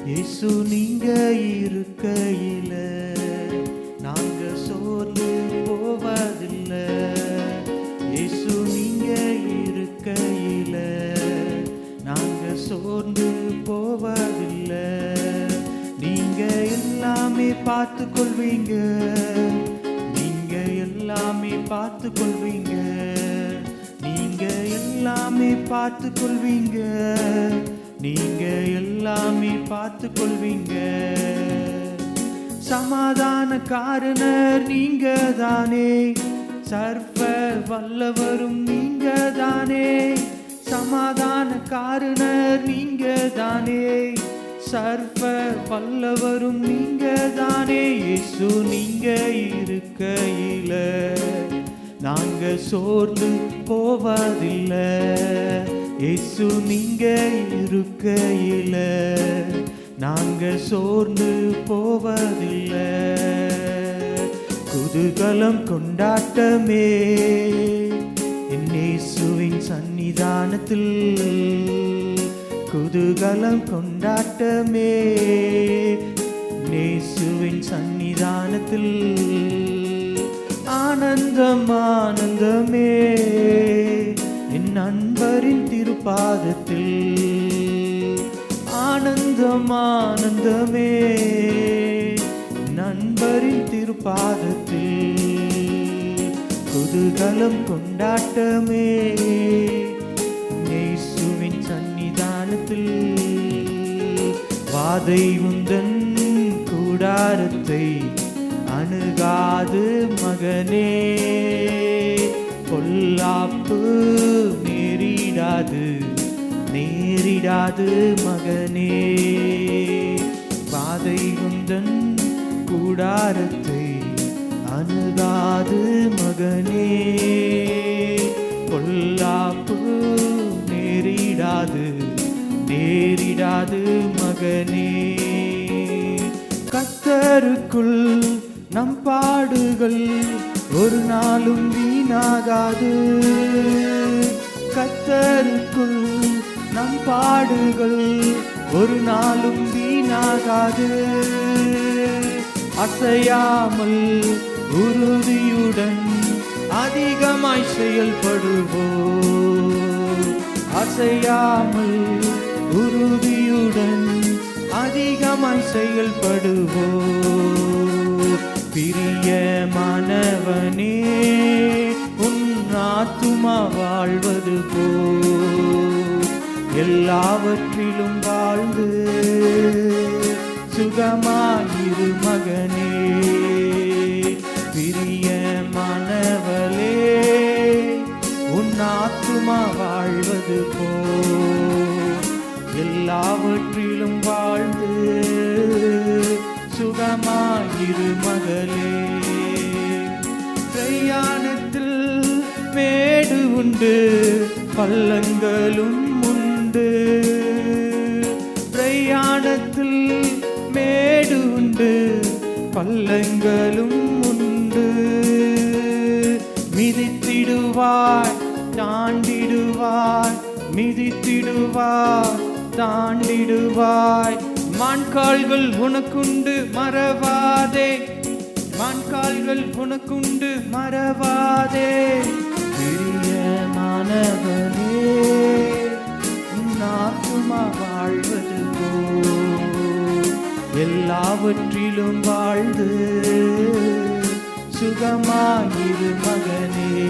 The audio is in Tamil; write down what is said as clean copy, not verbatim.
இயேசு நீங்க இருக்கையில நாங்க சோர்ந்து போவதில்லை. இயேசு நீங்க இருக்கையில நாங்க சோர்ந்து போவதில்லை. நீங்க எல்லாமே பார்த்து கொள்வீங்க, நீங்க எல்லாமே பார்த்து கொள்வீங்க, நீங்க எல்லாமே பார்த்து கொள்வீங்க, நீங்க எல்லாமே பார்த்து கொள்வீங்க. சமாதான காரணர் நீங்க தானே, சர்வ வல்லவரும் நீங்க தானே. சமாதான காரணர் நீங்க தானே, சர்வ வல்லவரும் நீங்க தானே. இயேசு நீங்க இருக்கையில நாங்க சோர்ந்து போவதில்லை. இயேசு நீங்க இருக்கையில நாங்க சோர்ந்து போவதில்லை. குதூகலம் கொண்டாட்டமே என் இயேசுவின் சன்னிதானத்தில், குதூகலம் கொண்டாட்டமே இயேசுவின் சன்னிதானத்தில். ஆனந்தம் ஆனந்தமே என் நண்பரின் திருப்பாதத்தில், ஆனந்தம் ஆனந்தமே நண்பரின் திருப்பாதத்தில். குதூகலம் கொண்டாட்டமே இயேசுவின் சன்னிதானத்தில். வாதை உந்தன் கூடாரத்தை அணுகாது மகனே, பொல்லாப்பு நேரிடாது நேரிடாது மகனே. வாதை உந்தன் கூடாரத்தை அணுகாது மகனே, பொல்லாப்பு நேரிடாது நேரிடாது மகனே. கர்த்தருக்குள் நம் பாடுகள் ஒரு நாளும் வீணாகாது. கர்த்தருக்குள் நம் பாடுகள் ஒரு நாளும் வீணாகாது. அசையாமல் உறுதியுடன் அதிகமாய் செயல்படுவோம். அசையாமல் உறுதியுடன் அதிகமாய் செயல்படுவோம். பிரியமானவனே உன் ஆத்துமா வாழ்வது போல் எல்லாவற்றிலும் வாழ்ந்து சுகமாயிரு மகனே. பிரியமானவளே உன் ஆத்துமா வாழ்வது போல் எல்லாவற்றிலும் வாழ்ந்து சுகமாயிரு மகளே. பிரயாணத்தில் மேடு உண்டு பள்ளங்களும் உண்டு, பிரயாணத்தில் மேடு உண்டு பள்ளங்களும் உண்டு. மிதித்திடுவாய் தாண்டிடுவாய், மிதித்திடுவாய் தாண்டிடுவாய். மான்கால்கள் உனக்குண்டு மறவாதே, மான்கால்கள் உனக்குண்டு மறவாதே. பிரியமானவனே உன் ஆத்துமா வாழ்வது போல் எல்லாவற்றிலும் வாழ்ந்து சுகமாயிரு மகனே.